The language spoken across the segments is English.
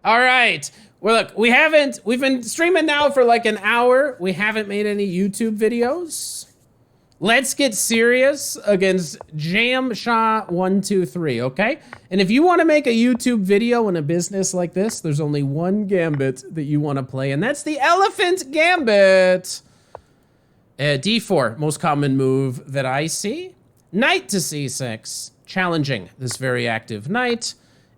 All right. Well, look, we've been streaming now for like an hour. We haven't made any YouTube videos. Let's get serious against Jam Shah 123, okay? And if you want to make a YouTube video in a business like this, there's only one gambit that you want to play, and that's the Elephant Gambit. D4, most common move that I see. Knight to C6, challenging this very active knight.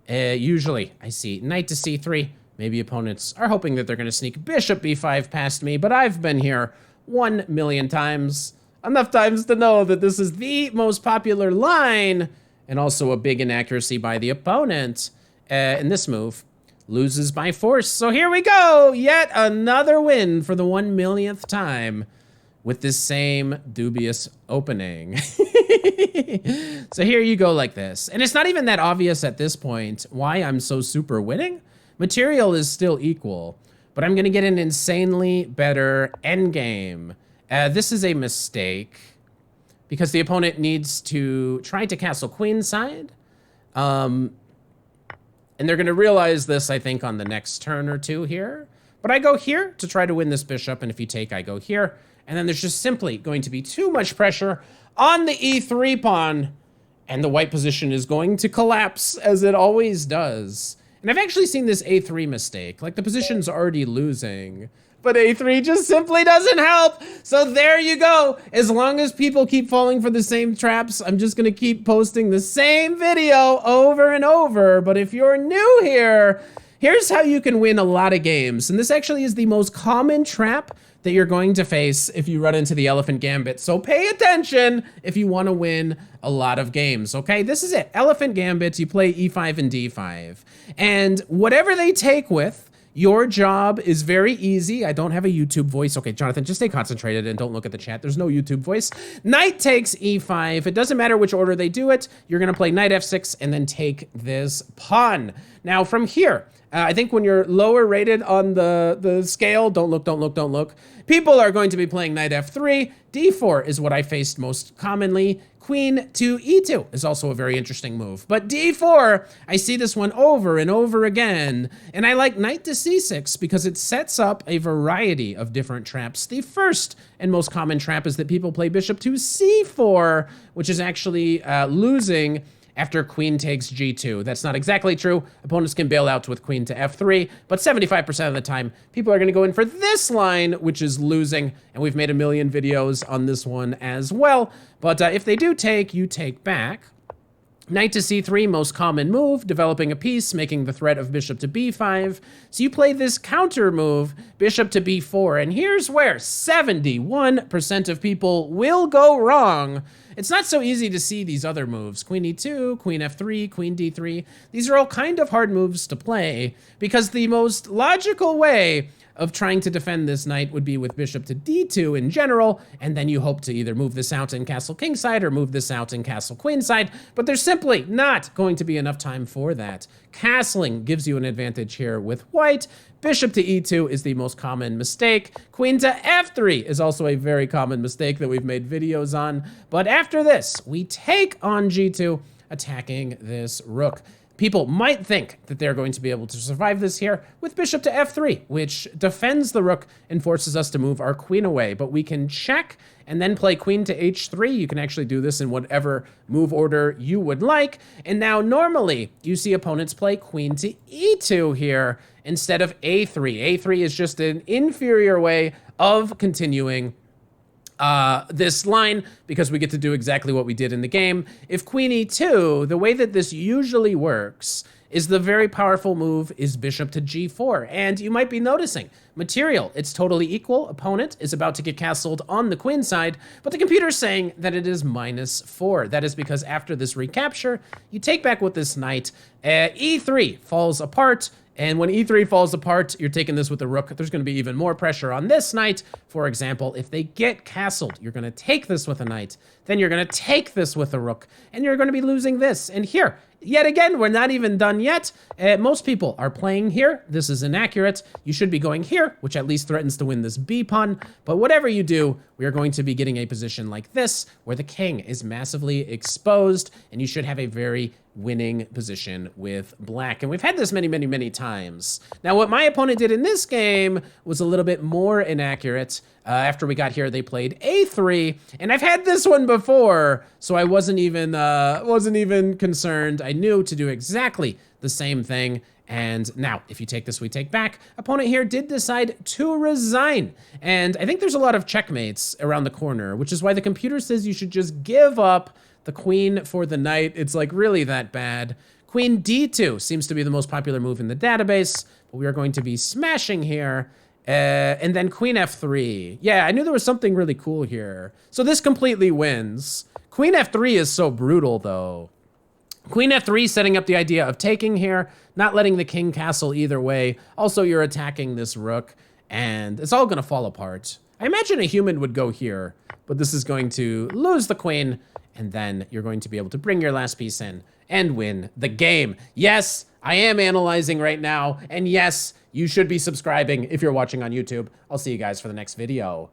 Usually, I see knight to C3. Maybe opponents are hoping that they're going to sneak bishop B5 past me, but I've been here 1,000,000 times. Enough times to know that this is the most popular line, and also a big inaccuracy by the opponent. In this move, loses by force. So here we go, yet another win for the 1,000,000th time with this same dubious opening. So here you go like this. And it's not even that obvious at this point why I'm so super winning. Material is still equal, but I'm gonna get an insanely better endgame. This is a mistake because the opponent needs to try to castle queenside. And they're gonna realize this, I think, on the next turn or two here. But I go here to try to win this bishop, and if you take, I go here. And then there's just simply going to be too much pressure on the E3 pawn, and the white position is going to collapse, as it always does. And I've actually seen this A3 mistake. Like, the position's already losing, but A3 just simply doesn't help. So there you go. As long as people keep falling for the same traps, I'm just gonna keep posting the same video over and over. But if you're new here, here's how you can win a lot of games. And this actually is the most common trap that you're going to face if you run into the Elephant Gambit. So pay attention if you want to win a lot of games, okay? This is it, Elephant Gambit. You play E5 and D5. And whatever they take with, your job is very easy. I don't have a YouTube voice. Okay, Jonathan, just stay concentrated and don't look at the chat. There's no YouTube voice. Knight takes E5. It doesn't matter which order they do it. You're gonna play Knight F6 and then take this pawn. Now from here, I think when you're lower rated on the scale, don't look. People are going to be playing Knight F3. D4 is what I faced most commonly. Queen to E2 is also a very interesting move. But D4, I see this one over and over again. And I like Knight to C6 because it sets up a variety of different traps. The first and most common trap is that people play Bishop to C4, which is actually losing after queen takes G2. That's not exactly true. Opponents can bail out with queen to F3, but 75% of the time, people are gonna go in for this line, which is losing, and we've made a million videos on this one as well. But if they do take, you take back. Knight to C3, most common move, developing a piece, making the threat of bishop to B5. So you play this counter move, bishop to B4, and here's where 71% of people will go wrong. It's not so easy to see these other moves. Queen E2, Queen F3, Queen D3. These are all kind of hard moves to play because the most logical way of trying to defend this knight would be with bishop to D2 in general, and then you hope to either move this out and castle kingside or move this out and castle queenside, but there's simply not going to be enough time for that. Castling gives you an advantage here with white. Bishop to E2 is the most common mistake. Queen to F3 is also a very common mistake that we've made videos on. But after this, we take on G2, attacking this rook. People might think that they're going to be able to survive this here with bishop to F3, which defends the rook and forces us to move our queen away. But we can check and then play queen to H3. You can actually do this in whatever move order you would like. And now normally you see opponents play queen to E2 here instead of A3. A3 is just an inferior way of continuing this line because we get to do exactly what we did in the game. If queen E2, the way that this usually works is the very powerful move is bishop to G4. And you might be noticing, material, it's totally equal. Opponent is about to get castled on the queen side, but the computer's saying that it is -4. That is because after this recapture, you take back with this knight, E3 falls apart. And when E3 falls apart, you're taking this with the rook. There's going to be even more pressure on this knight. For example, if they get castled, you're going to take this with a knight. Then you're going to take this with a rook. And you're going to be losing this. And here, yet again, we're not even done yet. Most people are playing here. This is inaccurate. You should be going here, which at least threatens to win this B pawn. But whatever you do, we are going to be getting a position like this, where the king is massively exposed, and you should have a very winning position with black. And we've had this many, many, many times. Now, what my opponent did in this game was a little bit more inaccurate. After we got here, they played a3, and I've had this one before, so I wasn't even concerned. I knew to do exactly the same thing. And now, if you take this, we take back. Opponent here did decide to resign. And I think there's a lot of checkmates around the corner, which is why the computer says you should just give up the queen for the knight. It's like really that bad. Queen d2 seems to be the most popular move in the database, but we are going to be smashing here. And then queen f3. Yeah, I knew there was something really cool here. So this completely wins. Queen f3 is so brutal, though. Queen f3 setting up the idea of taking here, not letting the king castle either way. Also, you're attacking this rook, and it's all gonna fall apart. I imagine a human would go here, but this is going to lose the queen, and then you're going to be able to bring your last piece in and win the game. Yes, I am analyzing right now, and yes, you should be subscribing if you're watching on YouTube. I'll see you guys for the next video.